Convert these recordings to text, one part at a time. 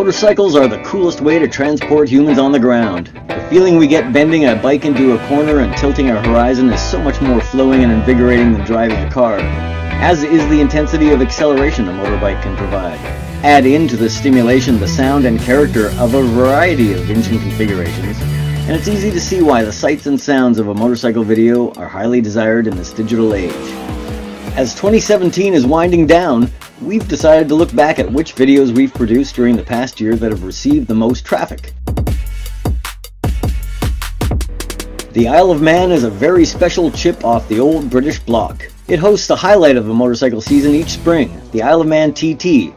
Motorcycles are the coolest way to transport humans on the ground. The feeling we get bending a bike into a corner and tilting our horizon is so much more flowing and invigorating than driving a car, as is the intensity of acceleration a motorbike can provide. Add into the stimulation the sound and character of a variety of engine configurations, and it's easy to see why the sights and sounds of a motorcycle video are highly desired in this digital age. As 2017 is winding down, we've decided to look back at which videos we've produced during the past year that have received the most traffic. The Isle of Man is a very special chip off the old British block. It hosts the highlight of the motorcycle season each spring, the Isle of Man TT,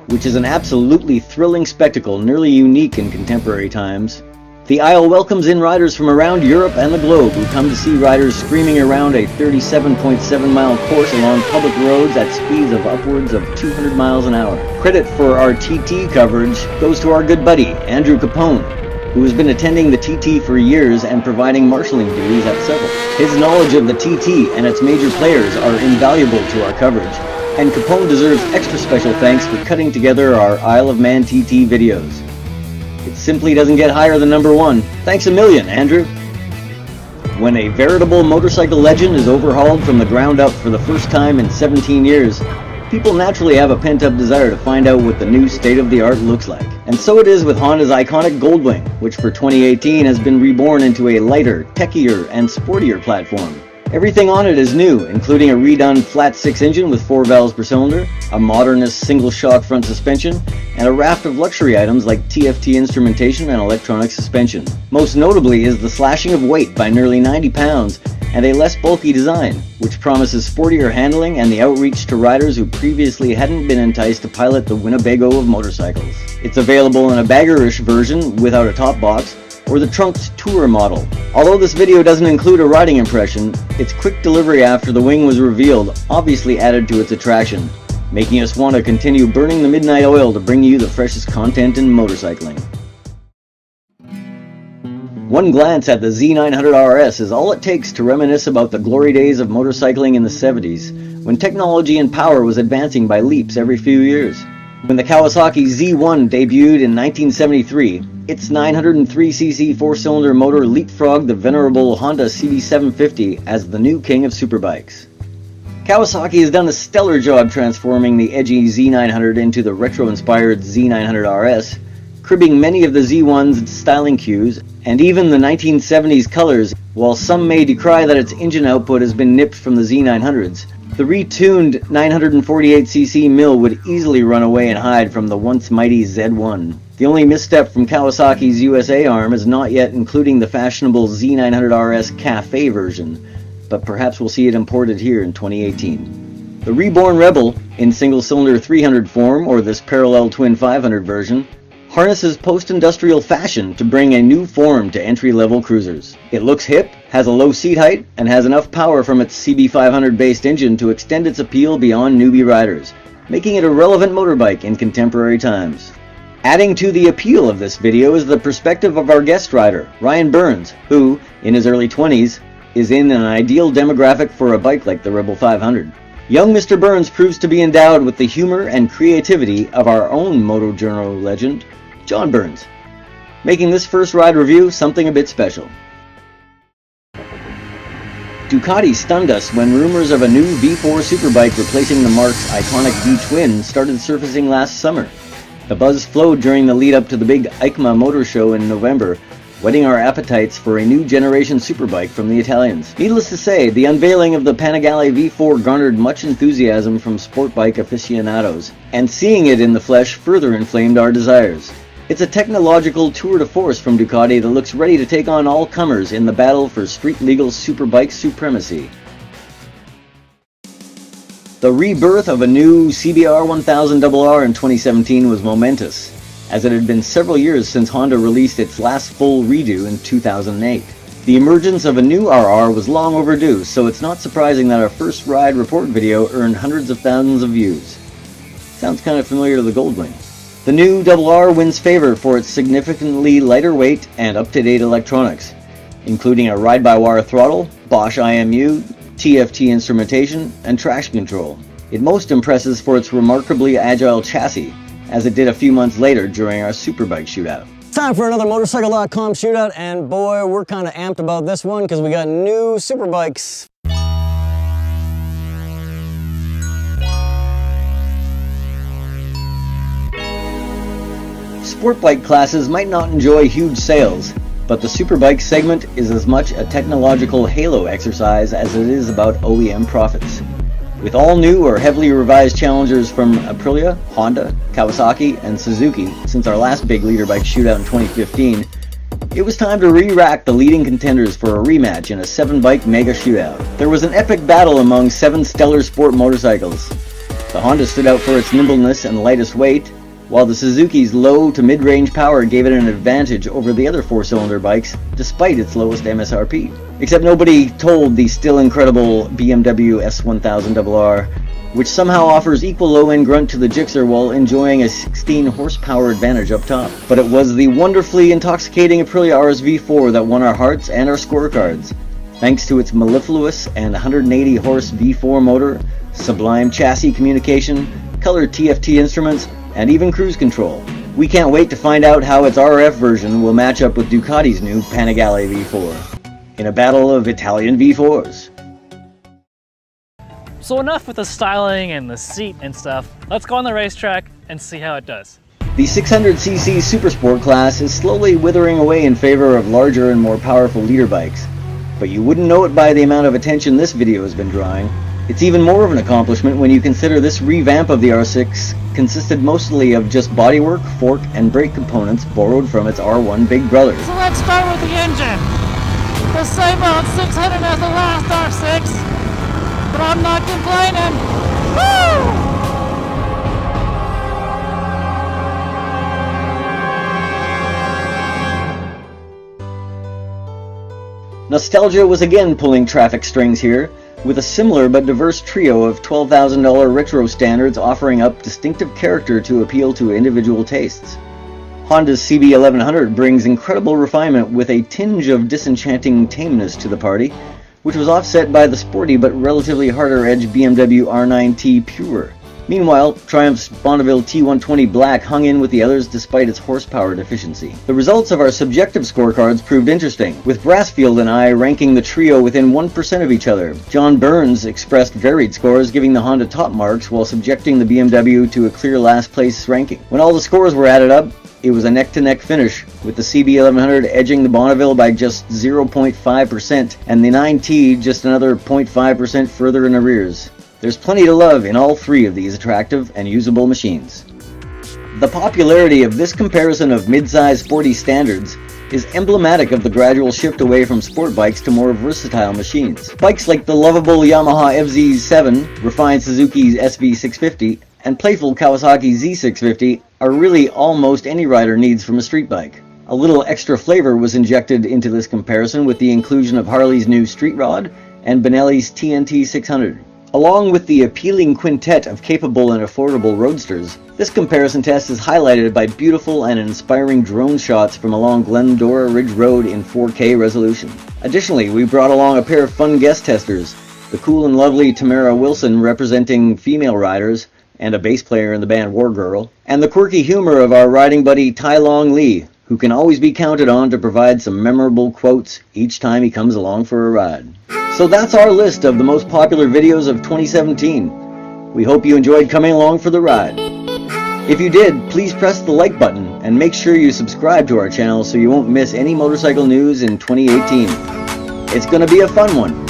which is an absolutely thrilling spectacle nearly unique in contemporary times. The Isle welcomes in riders from around Europe and the globe who come to see riders screaming around a 37.7-mile course along public roads at speeds of upwards of 200 miles an hour. Credit for our TT coverage goes to our good buddy, Andrew Capone, who has been attending the TT for years and providing marshalling duties at several. His knowledge of the TT and its major players are invaluable to our coverage, and Capone deserves extra special thanks for cutting together our Isle of Man TT videos. It simply doesn't get higher than number one. Thanks a million, Andrew. When a veritable motorcycle legend is overhauled from the ground up for the first time in 17 years, people naturally have a pent-up desire to find out what the new state-of-the-art looks like. And so it is with Honda's iconic Goldwing, which for 2018 has been reborn into a lighter, techier, and sportier platform. Everything on it is new, including a redone flat 6 engine with 4 valves per cylinder, a modernist single shock front suspension, and a raft of luxury items like TFT instrumentation and electronic suspension. Most notably is the slashing of weight by nearly 90 pounds and a less bulky design, which promises sportier handling and the outreach to riders who previously hadn't been enticed to pilot the Winnebago of motorcycles. It's available in a baggerish version without a top box, or the trunked tour model. Although this video doesn't include a riding impression, its quick delivery after the wing was revealed obviously added to its attraction, making us want to continue burning the midnight oil to bring you the freshest content in motorcycling. One glance at the Z900 RS is all it takes to reminisce about the glory days of motorcycling in the 70s, when technology and power was advancing by leaps every few years. When the Kawasaki Z1 debuted in 1973, its 903cc 4-cylinder motor leapfrogged the venerable Honda CB750 as the new king of superbikes. Kawasaki has done a stellar job transforming the edgy Z900 into the retro-inspired Z900 RS, cribbing many of the Z1's styling cues and even the 1970s colors. While some may decry that its engine output has been nipped from the Z900s, the retuned 948cc mill would easily run away and hide from the once mighty Z1. The only misstep from Kawasaki's USA arm is not yet including the fashionable Z900 RS Cafe version, but perhaps we'll see it imported here in 2018. The reborn Rebel, in single-cylinder 300 form or this parallel twin 500 version, harnesses post-industrial fashion to bring a new form to entry-level cruisers. It looks hip, has a low seat height, and has enough power from its CB500-based engine to extend its appeal beyond newbie riders, making it a relevant motorbike in contemporary times. Adding to the appeal of this video is the perspective of our guest rider, Ryan Burns, who, in his early 20s, is in an ideal demographic for a bike like the Rebel 500. Young Mr. Burns proves to be endowed with the humor and creativity of our own motojournal legend, John Burns, making this first ride review something a bit special. Ducati stunned us when rumors of a new V4 superbike replacing the marque's iconic V-twin started surfacing last summer. The buzz flowed during the lead-up to the big EICMA motor show in November, whetting our appetites for a new generation superbike from the Italians. Needless to say, the unveiling of the Panigale V4 garnered much enthusiasm from sport bike aficionados, and seeing it in the flesh further inflamed our desires. It's a technological tour de force from Ducati that looks ready to take on all comers in the battle for street-legal superbike supremacy. The rebirth of a new CBR 1000RR in 2017 was momentous, as it had been several years since Honda released its last full redo in 2008. The emergence of a new RR was long overdue, so it's not surprising that our first ride report video earned hundreds of thousands of views. Sounds kind of familiar to the Goldwing. The new RR wins favor for its significantly lighter weight and up-to-date electronics, including a ride-by-wire throttle, Bosch IMU, TFT instrumentation, and traction control. It most impresses for its remarkably agile chassis, as it did a few months later during our Superbike shootout. Time for another Motorcycle.com shootout, and boy, we're kind of amped about this one because we got new Superbikes. Sport bike classes might not enjoy huge sales, but the Superbike segment is as much a technological halo exercise as it is about OEM profits. With all new or heavily revised challengers from Aprilia, Honda, Kawasaki, and Suzuki since our last big leader bike shootout in 2015, it was time to re-rack the leading contenders for a rematch in a 7-bike mega shootout. There was an epic battle among 7 stellar sport motorcycles. The Honda stood out for its nimbleness and lightest weight, while the Suzuki's low to mid-range power gave it an advantage over the other 4-cylinder bikes despite its lowest MSRP. Except nobody told the still incredible BMW S1000RR, which somehow offers equal low-end grunt to the Gixxer while enjoying a 16 horsepower advantage up top. But it was the wonderfully intoxicating Aprilia RS V4 that won our hearts and our scorecards, thanks to its mellifluous and 180 horse V4 motor, sublime chassis communication, colored TFT instruments, and even cruise control. We can't wait to find out how its RF version will match up with Ducati's new Panigale V4 in a battle of Italian V4s. So enough with the styling and the seat and stuff. Let's go on the racetrack and see how it does. The 600cc Supersport class is slowly withering away in favor of larger and more powerful leader bikes, but you wouldn't know it by the amount of attention this video has been drawing. It's even more of an accomplishment when you consider this revamp of the R6 consisted mostly of just bodywork, fork, and brake components borrowed from its R1 big brother. So let's start with the engine. The same old 600 as the last R6, but I'm not complaining. Woo! Nostalgia was again pulling traffic strings here, with a similar but diverse trio of $12,000 retro standards offering up distinctive character to appeal to individual tastes. Honda's CB1100 brings incredible refinement with a tinge of disenchanting tameness to the party, which was offset by the sporty but relatively harder edge BMW R9T Pure. Meanwhile, Triumph's Bonneville T120 Black hung in with the others despite its horsepower deficiency. The results of our subjective scorecards proved interesting, with Brassfield and I ranking the trio within 1% of each other. John Burns expressed varied scores, giving the Honda top marks while subjecting the BMW to a clear last place ranking. When all the scores were added up, it was a neck-to-neck finish, with the CB1100 edging the Bonneville by just 0.5% and the 9T just another 0.5% further in arrears. There's plenty to love in all three of these attractive and usable machines. The popularity of this comparison of mid-size sporty standards is emblematic of the gradual shift away from sport bikes to more versatile machines. Bikes like the lovable Yamaha FZ7, refined Suzuki's SV650, and playful Kawasaki Z650 are really almost any rider needs from a street bike. A little extra flavor was injected into this comparison with the inclusion of Harley's new Street Rod and Benelli's TNT 600. Along with the appealing quintet of capable and affordable roadsters, this comparison test is highlighted by beautiful and inspiring drone shots from along Glendora Ridge Road in 4K resolution. Additionally, we brought along a pair of fun guest testers, the cool and lovely Tamara Wilson representing female riders, and a bass player in the band War Girl, and the quirky humor of our riding buddy Tai Long Lee, who can always be counted on to provide some memorable quotes each time he comes along for a ride. So that's our list of the most popular videos of 2017. We hope you enjoyed coming along for the ride. If you did, please press the like button and make sure you subscribe to our channel so you won't miss any motorcycle news in 2018. It's going to be a fun one.